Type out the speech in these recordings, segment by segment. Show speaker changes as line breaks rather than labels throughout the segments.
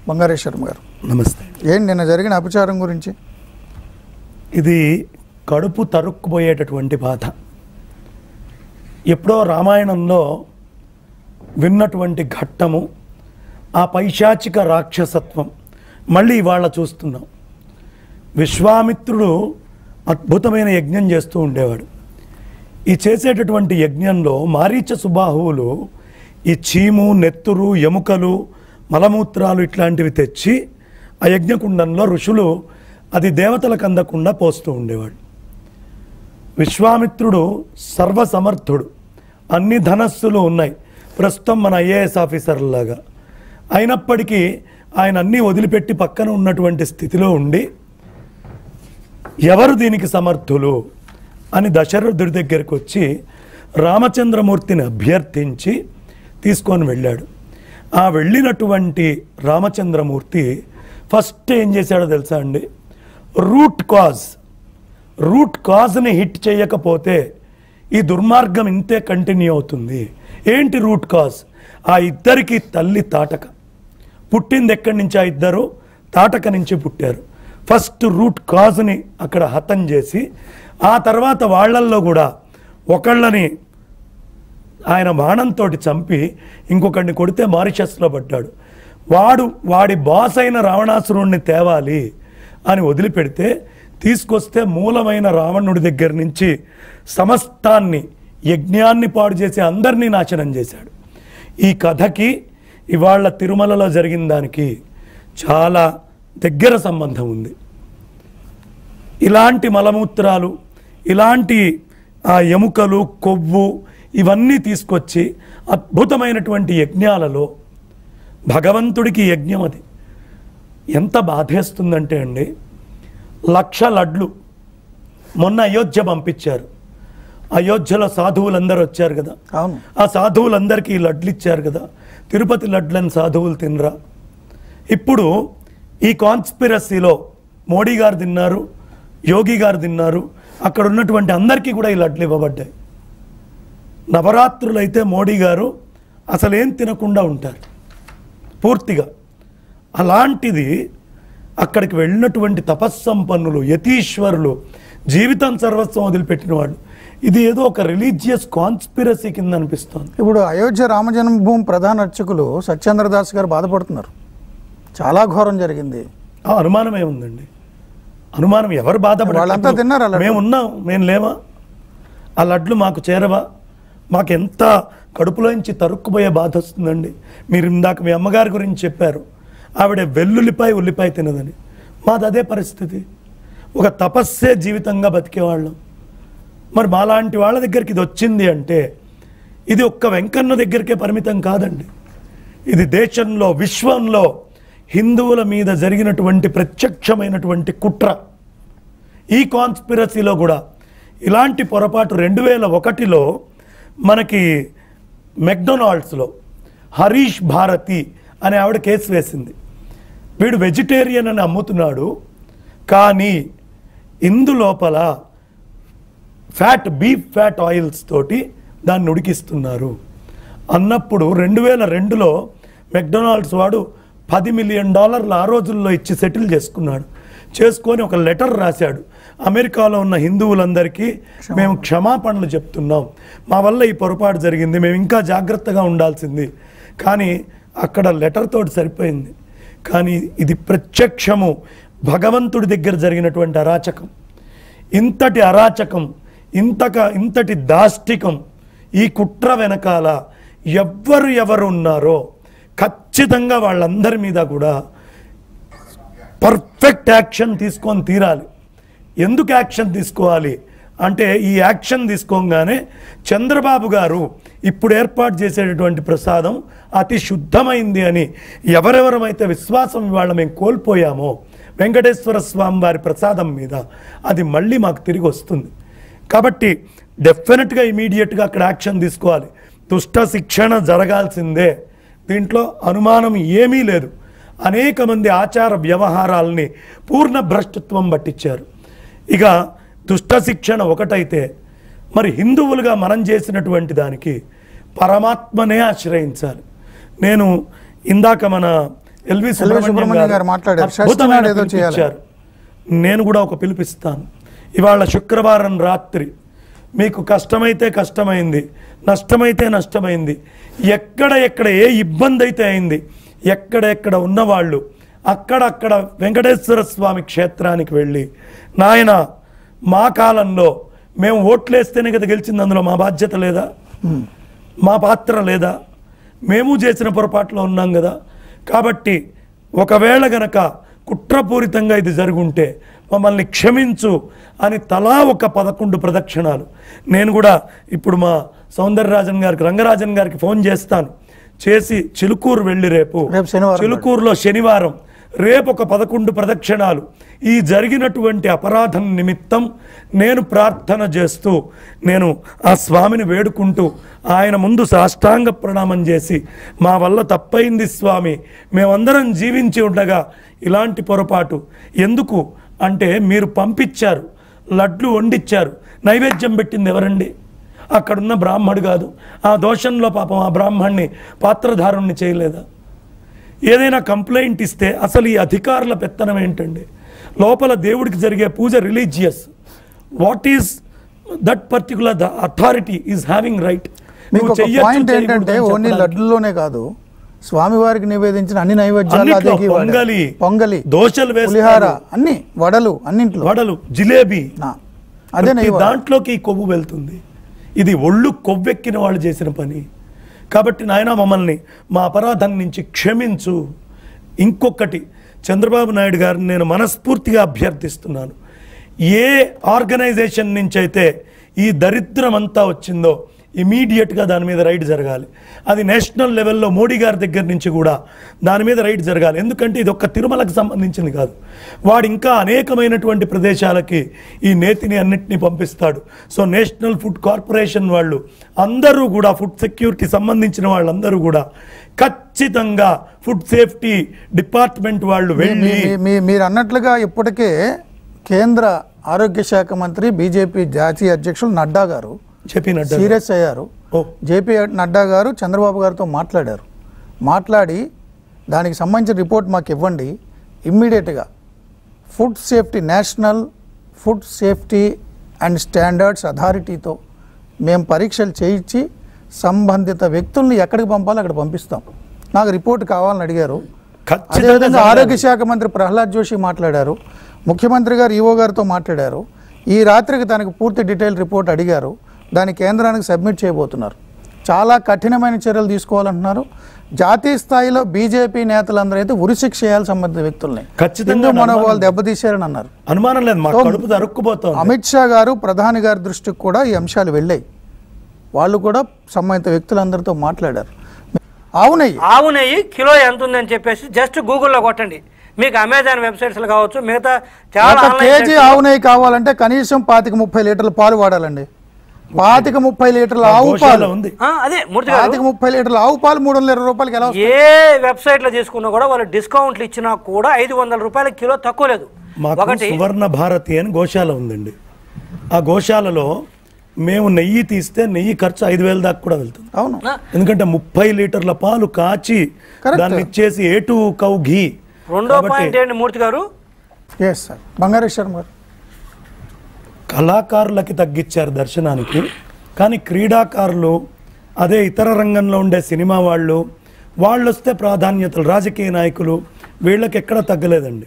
బంగారేష్ శర్మ గారు
నమస్తే.
ఏంటి నిన్న జరిగిన అపచారం గురించి?
ఇది కడుపు తరుక్కుపోయేటటువంటి బాధ. ఎప్పుడో రామాయణంలో విన్నటువంటి ఘట్టము, ఆ పైశాచిక రాక్షసత్వం మళ్ళీ ఇవాళ చూస్తున్నాం. విశ్వామిత్రుడు అద్భుతమైన యజ్ఞం చేస్తూ ఉండేవాడు. ఈ చేసేటటువంటి యజ్ఞంలో మారీచ సుబాహువులు ఈ చీము, నెత్తురు, ఎముకలు, మలమూత్రాలు ఇట్లాంటివి తెచ్చి ఆ యజ్ఞకుండంలో ఋషులు అది దేవతలకు అందకుండా పోస్తూ ఉండేవాడు. విశ్వామిత్రుడు సర్వసమర్థుడు, అన్ని ధనస్సులు ఉన్నాయి, ప్రస్తుతం మన ఐఏఎస్ ఆఫీసర్లాగా. అయినప్పటికీ ఆయన అన్నీ వదిలిపెట్టి పక్కన ఉన్నటువంటి స్థితిలో ఉండి ఎవరు దీనికి సమర్థులు అని దశరథుడి దగ్గరికి వచ్చి రామచంద్రమూర్తిని అభ్యర్థించి తీసుకొని వెళ్ళాడు. ఆ వెళ్ళినటువంటి రామచంద్రమూర్తి ఫస్ట్ ఏం చేశాడో తెలుసా అండి? రూట్ కాజ్ని హిట్ చేయకపోతే ఈ దుర్మార్గం ఇంతే కంటిన్యూ అవుతుంది. ఏంటి రూట్ కాజ్? ఆ ఇద్దరికి తల్లి తాటక. పుట్టింది ఎక్కడి నుంచి? ఆ ఇద్దరు తాటక నుంచి పుట్టారు. ఫస్ట్ రూట్ కాజ్ని అక్కడ హతం చేసి ఆ తర్వాత వాళ్ళల్లో కూడా ఒకళ్ళని ఆయన బాణంతో చంపి ఇంకొకడిని కొడితే మారిషస్లో పడ్డాడు. వాడి బాస్ అయిన రావణాసురుణ్ణి తేవాలి అని వదిలిపెడితే తీసుకొస్తే మూలమైన రావణుడి దగ్గర నుంచి సమస్తాన్ని, యజ్ఞాన్ని పాడు చేసి అందరినీ నాశనం చేశాడు. ఈ కథకి ఇవాళ తిరుమలలో జరిగిన దానికి చాలా దగ్గర సంబంధం ఉంది. ఇలాంటి మలమూత్రాలు, ఇలాంటి ఎముకలు, కొవ్వు ఇవన్నీ తీసుకొచ్చి అద్భుతమైనటువంటి యజ్ఞాలలో భగవంతుడికి యజ్ఞం అది ఎంత బాధేస్తుందంటే అండి, 1,00,000 లడ్లు మొన్న అయోధ్య పంపించారు. అయోధ్యలో సాధువులందరూ వచ్చారు కదా, ఆ సాధువులందరికీ లడ్లు ఇచ్చారు కదా. తిరుపతి లడ్లను సాధువులు తినరా? ఇప్పుడు ఈ కాన్స్పిరసీలో మోడీ గారు తిన్నారు, యోగి గారు తిన్నారు, అక్కడ ఉన్నటువంటి అందరికీ కూడా ఈ లడ్లు ఇవ్వబడ్డాయి. నవరాత్రులు అయితే మోడీ గారు అసలేం తినకుండా ఉంటారు పూర్తిగా. అలాంటిది అక్కడికి వెళ్ళినటువంటి తపస్సంపన్నులు, యతీశ్వరులు, జీవితం సర్వస్వం వదిలిపెట్టిన వాళ్ళు, ఇది ఏదో ఒక రిలీజియస్ కాన్స్పిరసీ కింద అనిపిస్తుంది.
ఇప్పుడు అయోధ్య రామజన్మభూమి ప్రధాన అర్చకులు సత్యేంద్రదాస్ గారు బాధపడుతున్నారు. చాలా ఘోరం జరిగింది.
అనుమానమే ఉందండి. అనుమానం ఎవరు బాధపడారు?
వాళ్ళంతా తిన్నారు.
మేమున్నాం, మేము లేవా? ఆ లడ్లు మాకు చేరవా? మాకు ఎంత కడుపులోంచి తరుక్కుపోయే బాధ వస్తుందండి. మీరు ఇందాక మీ అమ్మగారి గురించి చెప్పారు, ఆవిడ వెల్లుల్లిపాయ ఉల్లిపాయ తినదని. మాది అదే పరిస్థితి. ఒక తపస్సే జీవితంగా బతికేవాళ్ళం. మరి మాలాంటి వాళ్ళ దగ్గరికి ఇది వచ్చింది అంటే ఇది ఒక్క వెంకన్న దగ్గరికే పరిమితం కాదండి. ఇది దేశంలో, విశ్వంలో హిందువుల మీద జరిగినటువంటి ప్రత్యక్షమైనటువంటి కుట్ర. ఈ కాన్స్పిరసీలో కూడా ఇలాంటి పొరపాటు 2001లో మనకి మెక్డొనాల్డ్స్లో హరీష్ భారతి అనే ఆవిడ కేసు వేసింది. వీడు వెజిటేరియన్ అని అమ్ముతున్నాడు, కానీ ఇందులోపల బీఫ్ ఫ్యాట్ ఆయిల్స్ తోటి దాన్ని ఉడికిస్తున్నారు అన్నప్పుడు 2002లో మెక్డొనాల్డ్స్ వాడు $10 మిలియన్ ఆ రోజుల్లో ఇచ్చి సెటిల్ చేసుకొని ఒక లెటర్ రాశాడు. అమెరికాలో ఉన్న హిందువులందరికీ మేము క్షమాపణలు చెప్తున్నాం, మా వల్ల ఈ పొరపాటు జరిగింది, మేము ఇంకా జాగ్రత్తగా ఉండాల్సింది. కానీ అక్కడ లెటర్ తోటి సరిపోయింది. కానీ ఇది ప్రత్యక్షము భగవంతుడి దగ్గర జరిగినటువంటి అరాచకం. ఇంతటి అరాచకం, ఇంతటి దాష్టికం, ఈ కుట్ర వెనకాల ఎవరు ఉన్నారో ఖచ్చితంగా వాళ్ళందరి మీద కూడా పర్ఫెక్ట్ యాక్షన్ తీసుకొని తీరాలి. ఎందుకు యాక్షన్ తీసుకోవాలి అంటే, ఈ యాక్షన్ తీసుకోగానే చంద్రబాబు గారు ఇప్పుడు ఏర్పాటు చేసేటటువంటి ప్రసాదం అతి శుద్ధమైంది అని ఎవరెవరమైతే విశ్వాసం ఇవాళ మేము కోల్పోయామో వెంకటేశ్వర స్వామి వారి ప్రసాదం మీద, అది మళ్ళీ మాకు తిరిగి వస్తుంది. కాబట్టి డెఫినెట్గా ఇమీడియట్గా అక్కడ యాక్షన్ తీసుకోవాలి. దుష్ట శిక్షణ జరగాల్సిందే, దీంట్లో అనుమానం ఏమీ లేదు. అనేక మంది ఆచార వ్యవహారాలని పూర్ణ భ్రష్టత్వం పట్టించారు. ఇక దుష్ట శిక్షణ ఒకటైతే, మరి హిందువులుగా మనం చేసినటువంటి దానికి పరమాత్మనే ఆశ్రయించాలి. నేను ఇందాక మన ఎల్వి
సుబ్రహ్మణ్యం
సుబ్రహ్మణ్యం
గారు మాట్లాడారు.
అద్భుతమైన
షష్ఠి నాడు ఏదో
పిలుపు
చేయాలి.
ఇచ్చారు. నేను కూడా ఒక పిలుపిస్తాను. ఇవాళ శుక్రవారం రాత్రి మీకు కష్టమైతే కష్టమైంది, నష్టమైతే నష్టమైంది, ఎక్కడ ఏ ఇబ్బంది అయితే అయింది, ఎక్కడ ఉన్నవాళ్ళు అక్కడక్కడ వెంకటేశ్వర స్వామి క్షేత్రానికి వెళ్ళి, నాయన మా కాలంలో మేము ఓట్లేస్తేనే కదా గెలిచింది, అందులో మా బాధ్యత లేదా, మా పాత్ర లేదా, మేము చేసిన పొరపాట్లో ఉన్నాం కదా, కాబట్టి ఒకవేళ గనక కుట్రపూరితంగా ఇది జరుగుంటే మమ్మల్ని క్షమించు అని తలా ఒక 11 ప్రదక్షిణాలు. నేను కూడా ఇప్పుడు మా సౌందరరాజన్ గారికి, రంగరాజన్ గారికి ఫోన్ చేస్తాను, చేసి చిలుకూరు వెళ్ళి రేపు
శనివారం
చిలుకూరులో శనివారం రేపు ఒక 11 ప్రదక్షిణాలు ఈ జరిగినటువంటి అపరాధం నిమిత్తం నేను ప్రార్థన చేస్తూ, నేను ఆ స్వామిని వేడుకుంటూ ఆయన ముందు సాష్టాంగ ప్రణామం చేసి, మా వల్ల తప్పైంది స్వామి, మేమందరం జీవించి ఉండగా ఇలాంటి పొరపాటు ఎందుకు అంటే మీరు పంపించారు, లడ్లు వండిచ్చారు, నైవేద్యం పెట్టింది ఎవరండి? అక్కడున్న బ్రాహ్మడు కాదు. ఆ దోషంలో పాపం ఆ బ్రాహ్మణ్ణి పాత్రధారుణ్ణి చేయలేదా? ఏదైనా కంప్లైంట్ ఇస్తే అసలు ఈ అధికారుల పెత్తనం ఏంటండి? లోపల దేవుడికి జరిగే పూజ religious. What is that particular the authority is having right.
మీకు ఒక పాయింట్ ఏంటంటే ఓన్లీ లడ్డులోనే కాదు, స్వామివారికి నివేదించిన అన్ని నైవేద్యాలు, పొంగలి,
దోశలు,
పులిహార, అన్ని వడలు, అన్నింట్లో
వడలు, జిలేబీ,
అదే
దాంట్లోకి కొవ్వు వెళ్తుంది. ఇది ఒళ్ళు కొవ్వెక్కిన వాళ్ళు చేసిన పని. కాబట్టి నాయన మమ్మల్ని మా అపరాధం నుంచి క్షమించు. ఇంకొకటి, చంద్రబాబు నాయుడు గారిని నేను మనస్ఫూర్తిగా అభ్యర్థిస్తున్నాను, ఏ ఆర్గనైజేషన్ నుంచి అయితే ఈ దరిద్రం అంతా వచ్చిందో ఇమీడియట్గా దాని మీద రైడ్ జరగాలి. అది నేషనల్ లెవెల్లో మోడీ గారి దగ్గర నుంచి కూడా దాని మీద రైడ్ జరగాలి. ఎందుకంటే ఇది ఒక్క తిరుమలకు సంబంధించింది కాదు, వాడు ఇంకా అనేకమైనటువంటి ప్రదేశాలకి ఈ నేతిని అన్నింటినీ పంపిస్తాడు. సో నేషనల్ ఫుడ్ కార్పొరేషన్ వాళ్ళు అందరూ కూడా, ఫుడ్ సెక్యూరిటీ సంబంధించిన వాళ్ళందరూ కూడా ఖచ్చితంగా ఫుడ్ సేఫ్టీ డిపార్ట్మెంట్ వాళ్ళు వెళ్ళి,
మీరు అన్నట్లుగా ఇప్పటికే కేంద్ర ఆరోగ్య శాఖ మంత్రి బీజేపీ జాతీయ అధ్యక్షులు నడ్డా గారు సీరియస్ అయ్యారు. జేపీ నడ్డా గారు చంద్రబాబు గారితో మాట్లాడి దానికి సంబంధించిన రిపోర్ట్ మాకు ఇవ్వండి, ఇమ్మీడియట్గా food safety, national food safety and standards అథారిటీతో మేము పరీక్షలు చేయించి సంబంధిత వ్యక్తుల్ని ఎక్కడికి పంపాలో అక్కడ పంపిస్తాం, నాకు రిపోర్ట్ కావాలని అడిగారు. అదేవిధంగా ఆరోగ్య శాఖ మంత్రి ప్రహ్లాద్ జోషి మాట్లాడారు, ముఖ్యమంత్రి గారు ఈఓ గారితో మాట్లాడారు. ఈ రాత్రికి తనకు పూర్తి డీటెయిల్ రిపోర్ట్ అడిగారు, దాన్ని కేంద్రానికి సబ్మిట్ చేయబోతున్నారు. చాలా కఠినమైన చర్యలు తీసుకోవాలంటున్నారు. జాతీయ స్థాయిలో బీజేపీ నేతలందరూ అయితే ఉరిశిక్ష చేయాలి సంబంధిత వ్యక్తుల్ని, హిందూ మనోభావాలు దెబ్బతీశారని అన్నారు.
అనుమానం లేదు.
అమిత్ షా గారు, ప్రధాని గారి దృష్టికి కూడా ఈ అంశాలు వెళ్ళాయి. వాళ్ళు కూడా సంబంధిత వ్యక్తులందరితో మాట్లాడారు.
ఆవు నెయ్యి కిలో ఎంత ఉందని చెప్పేసి జస్ట్ గూగుల్లో కొట్టండి, మీకు అమెజాన్ వెబ్సైట్స్లో కావచ్చు, మిగతా చాలా
కేజీ ఆవు నెయ్యి కావాలంటే కనీసం 25-30 లీటర్ల పాలు వాడాలండి. 25-30 లీటర్ల ఆవు పాలు ఉంది,
అదే
25-30 లీటర్ల ఆవు పాలు 320 రూపాయలకి ఎలా?
ఏ వెబ్సైట్లో తీసుకున్నా కూడా వాళ్ళు డిస్కౌంట్లు ఇచ్చినా కూడా 500 రూపాయల కిలో తక్కువ లేదు.
ఒకటి సువర్ణ భారతి అని గోశాల ఉందండి. ఆ గోశాలలో మేము నెయ్యి తీస్తే నెయ్యి ఖర్చు 5,000 దాకా కూడా వెళ్తుంది.
అవును,
ఎందుకంటే 30 లీటర్ల పాలు కాచి దాన్ని ఇచ్చేసి ఏటు కౌ ఘీ.
రెండో పాయింట్ ఏంటి మూర్తి గారు?
బంగారేశ్వరం గారు
కళాకారులకి తగ్గించారు దర్శనానికి, కానీ క్రీడాకారులు, అదే ఇతర రంగంలో ఉండే సినిమా వాళ్ళు వస్తే ప్రాధాన్యతలు, రాజకీయ నాయకులు వీళ్ళకి ఎక్కడ తగ్గలేదండి.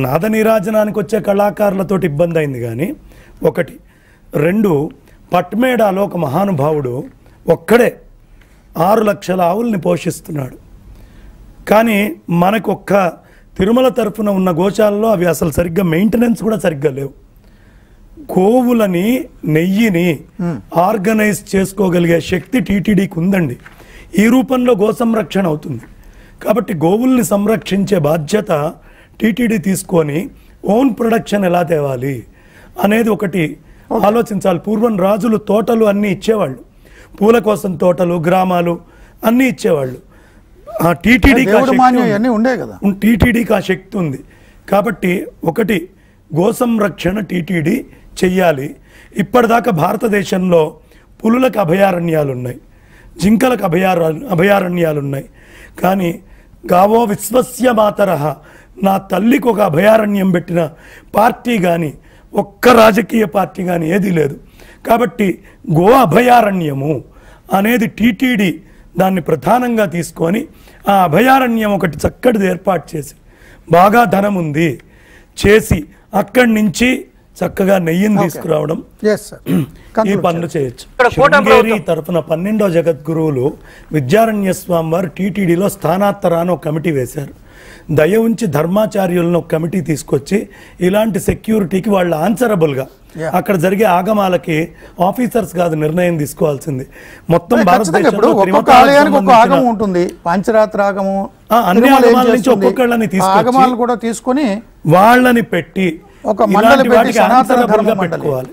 నాద నీరాజనానికి వచ్చే కళాకారులతోటి ఇబ్బంది అయింది. కానీ ఒకటి, రెండు, పట్మేడాలో ఒక మహానుభావుడు ఒక్కడే 6 లక్షల ఆవుల్ని పోషిస్తున్నాడు. కానీ మనకొక్క తిరుమల తరఫున ఉన్న గోశాలలో అవి అసలు సరిగ్గా మెయింటెనెన్స్ కూడా సరిగ్గా లేవు. గోవులని, నెయ్యిని ఆర్గనైజ్ చేసుకోగలిగే శక్తి టీటీడీకి ఉందండి. ఈ రూపంలో గో సంరక్షణ అవుతుంది. కాబట్టి గోవుల్ని సంరక్షించే బాధ్యత టీటీడీ తీసుకొని ఓన్ ప్రొడక్షన్ ఎలా తేవాలి అనేది ఒకటి ఆలోచించాలి. పూర్వం రాజులు తోటలు అన్నీ ఇచ్చేవాళ్ళు, పూల కోసం తోటలు, గ్రామాలు అన్నీ ఇచ్చేవాళ్ళు. టీటీడీకి ఆ శక్తి ఉంది. కాబట్టి ఒకటి, గో సంరక్షణ టీటీడీ చెయ్యాలి. ఇప్పటిదాకా భారతదేశంలో పులులకు అభయారణ్యాలు ఉన్నాయి, జింకలకు అభయారణ్యాలు ఉన్నాయి. కానీ గావో విశ్వస్య మాతరః, నా తల్లికి ఒక అభయారణ్యం పెట్టిన పార్టీ కానీ ఒక్క రాజకీయ పార్టీ కానీ ఏదీ లేదు. కాబట్టి గో అభయారణ్యము అనేది టీటీడీ దాన్ని ప్రధానంగా తీసుకొని ఆ అభయారణ్యం ఒకటి చక్కటిది ఏర్పాటు చేసి బాగా ధనం ఉంది చేసి అక్కడి నుంచి చక్కగా నెయ్యిని తీసుకురావడం ఈ పనులు చేయొచ్చు. శృంగేరి తరఫున 12వ జగద్గురువులు విద్యారణ్య స్వామి వారు టీటీడీలో స్థానాత్తర అని ఒక కమిటీ వేశారు. దయ ఉంచి ధర్మాచార్యులను ఒక కమిటీ తీసుకొచ్చి ఇలాంటి సెక్యూరిటీకి వాళ్ళు ఆన్సరబుల్గా అక్కడ జరిగే ఆగమాలకి ఆఫీసర్స్ కాదు నిర్ణయం తీసుకోవాల్సింది. మొత్తం భారతదేశంలో
ఉంటుంది, పంచరాత్ర ఆగము,
అన్ని ఆగమాల నుంచి ఒక్కొక్కళ్ళని తీసుకొని వాళ్ళని పెట్టి
ఒక మండలి పెట్టుకోవాలి.